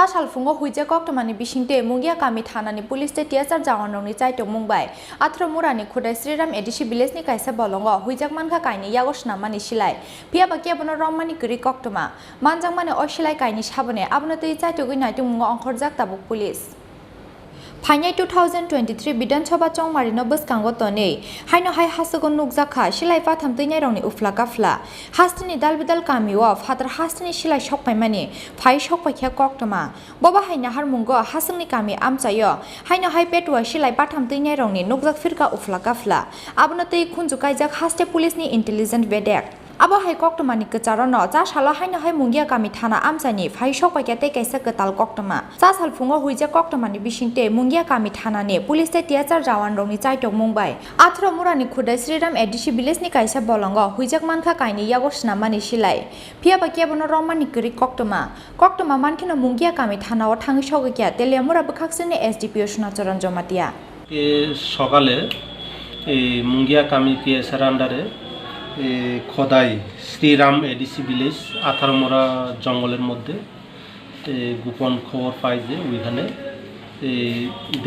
चा सालफुङाव हुइजाक कक्टमानि बिसिंते मुंगिया कामी थानानि पुलिसते टियाचार जावानरनि चाइटो मुंबाय आथ्रामुरानि खुदाय श्रीराम एडिसि विलेजनि काइसा बोलंगो हुइजाक मानखा काइनि यागो स्नामानि सिलाय फियाबा केबनो रममानि गरि कक्टमा मानजां माने असिलाय काइनि साबने आबनो तै चाइटो गइनायतो मुंगो अंखरजाक ताबुक पुलिस फाइनाय 2023 विधानसभा चौमारिनो बसकांगो तनै हाइनो हाय हासगो नुकजाखा सिलाय पाथाम तैनायरंनि उफ्ला काफला हास्तिनि दालबिदाल कामिओ फादर हास्तिनि सिलाय सकपायमानि फाइ सकपायख्या कक्टमा बबा हायना हारमुंगो हासंनि कामि आमचायो हाइनो हाय पेटुआ सिलाय पाथाम तैनायरंनि नुकजाक फिरका उफ्ला काफला आबनो तै खुनजु काइजाक हास्ते पुलिसनि इंटेलिजेंट बेडेक आबो हाय कक्टमानि कचारनो चा सालो हायनो हाय मुंगिया कामि थाना आमचानि फाइ सकपायख्या तै काइसा कताल कक्टमा चा सालफुङो हुइजाक कक्टमानि बिसिंते मुंगिया कामि थानानि पुलिसते टियाचार जावानरंनि चाइटक मुंबाय आथ्रामुरानि खुदाय श्रीराम एडिसि विलेजनि काइसा बोलंगो हुइजाक मानखा काइनि यागो स्नामानि सिलाय फियाबा केबनो रममानि गरि कक्टमा मानखिनो मुंगिया कामि थानाव थाङि सगैख्या तेलियामुरा बखाक्सिनि एसडिपिओ सुनाचरन जमातिया ए सकाले ए मुंगिया कामि पिएसआर आन्डारे खोदाई श्रीराम एडिसि विलेज आथारमुरा जंगलेर मध्य गोपन खबर पाई जे ओइखाने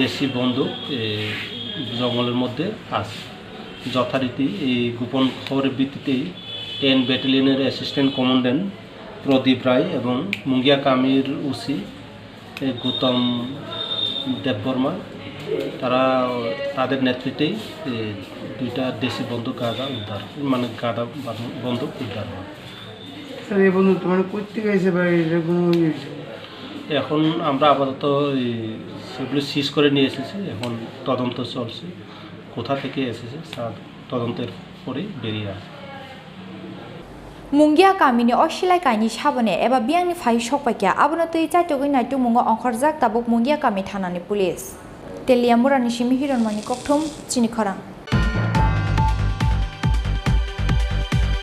देशी बंदूक जंगलेर मध्य आछे यथारीति गोपन खबरेर भित्तिते 10 ব্যাটালিয়নের অ্যাসিস্ট্যান্ট কমান্ড্যান্ট প্রদীপ রায় এবং মুঙ্গিয়া কামির ওসি গৌতম দেববর্মা তারা তাদের নেতৃত্বেই দুইটা দেশি বন্দুক গাঁদা উদ্ধার মানে গাঁদা বন্দুক উদ্ধার হয়। স্যার এই বন্দুক মানে করতে গেছে বা এরকম এখন আমরা আপাতত সেগুলো সিজ করে নিয়ে এসেছি, এখন তদন্ত চলছে, কোথা থেকে এসেছে তদন্তের পরে বেরিয়ে আসে। मुंगिया कामिनि असिलाय काइनि साबने एबा बियांनि फाइ सकपायख्या आबनो तै चाइटगै नायतु मुंगो अंखरजाक ताबुक मुंगिया कामि थानानि पुलिस तेलियामुरानि सिमि हिरनमानि कक्थुम चिनि खरां।